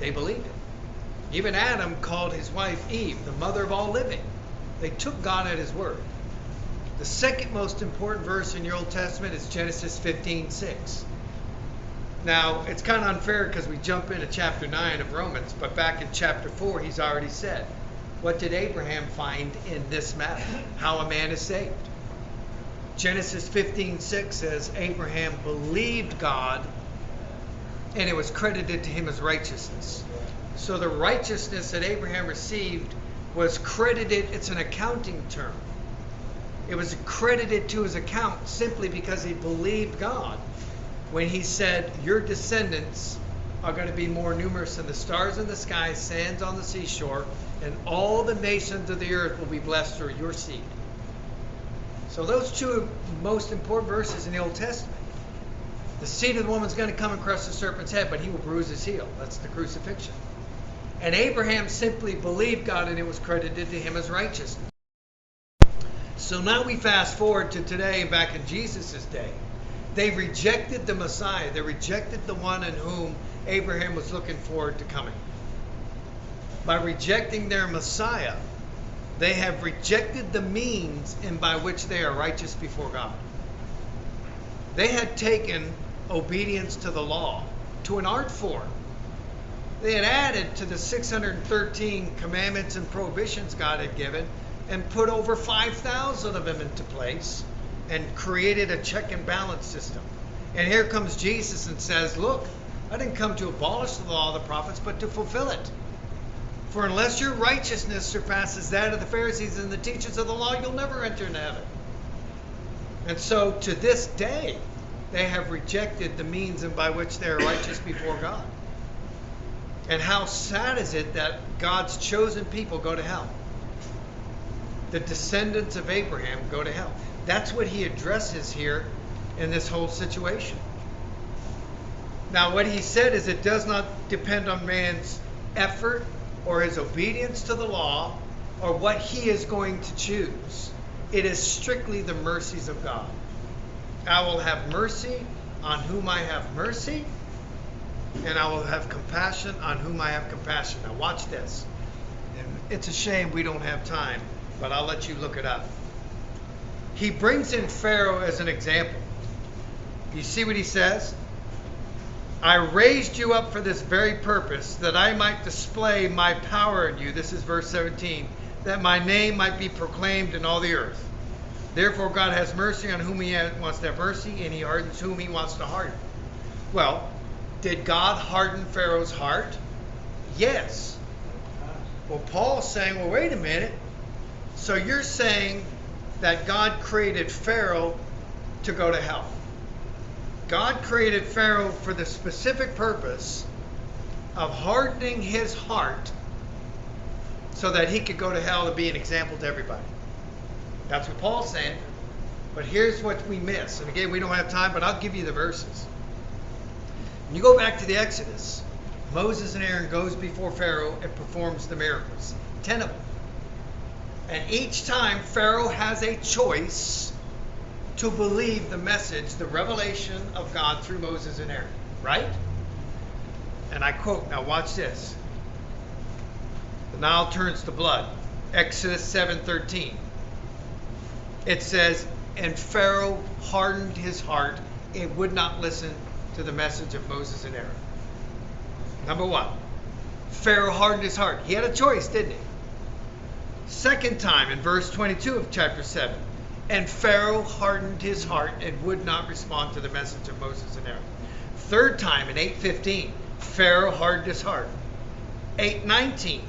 They believed it. Even Adam called his wife Eve the mother of all living. They took God at his word. The second most important verse in your Old Testament is Genesis 15:6. Now, it's kind of unfair because we jump into chapter 9 of Romans, but back in chapter 4, he's already said, what did Abraham find in this matter? How a man is saved. Genesis 15:6 says, Abraham believed God, and it was credited to him as righteousness. So the righteousness that Abraham received was credited, it's an accounting term. It was credited to his account simply because he believed God when he said, your descendants are going to be more numerous than the stars in the sky, sands on the seashore, and all the nations of the earth will be blessed through your seed. So those two most important verses in the Old Testament. The seed of the woman is going to come and crush the serpent's head, but he will bruise his heel. That's the crucifixion. And Abraham simply believed God, and it was credited to him as righteousness. So now we fast forward to today, back in Jesus' day. They rejected the Messiah. They rejected the one in whom Abraham was looking forward to coming. By rejecting their Messiah, they have rejected the means and by which they are righteous before God. They had taken obedience to the law to an art form. They had added to the 613 commandments and prohibitions God had given and put over 5,000 of them into place and created a check and balance system. And here comes Jesus and says, look, I didn't come to abolish the law of the prophets, but to fulfill it. For unless your righteousness surpasses that of the Pharisees and the teachers of the law, you'll never enter into heaven. And so to this day, they have rejected the means and by which they are righteous before God. And how sad is it that God's chosen people go to hell? The descendants of Abraham go to hell. That's what he addresses here in this whole situation. Now, what he said is it does not depend on man's effort or his obedience to the law or what he is going to choose. It is strictly the mercies of God. I will have mercy on whom I have mercy, and I will have compassion on whom I have compassion. Now watch this. And it's a shame we don't have time, but I'll let you look it up. He brings in Pharaoh as an example. You see what he says? I raised you up for this very purpose, that I might display my power in you. This is verse 17. That my name might be proclaimed in all the earth. Therefore God has mercy on whom he wants to have mercy, and he hardens whom he wants to harden. Well, did God harden Pharaoh's heart? Yes. Well, Paul's saying, well, wait a minute. So you're saying that God created Pharaoh to go to hell. God created Pharaoh for the specific purpose of hardening his heart so that he could go to hell and be an example to everybody. That's what Paul's saying. But here's what we miss. And again, we don't have time, but I'll give you the verses. When you go back to the Exodus, Moses and Aaron goes before Pharaoh and performs the miracles. 10 of them. And each time Pharaoh has a choice to believe the message, the revelation of God through Moses and Aaron. Right? And I quote, now watch this. The Nile turns to blood. Exodus 7:13. It says, and Pharaoh hardened his heart and would not listen to the message of Moses and Aaron. Number one, Pharaoh hardened his heart. He had a choice, didn't he? Second time in verse 22 of chapter 7. And Pharaoh hardened his heart and would not respond to the message of Moses and Aaron. Third time in 8:15, Pharaoh hardened his heart. 8:19,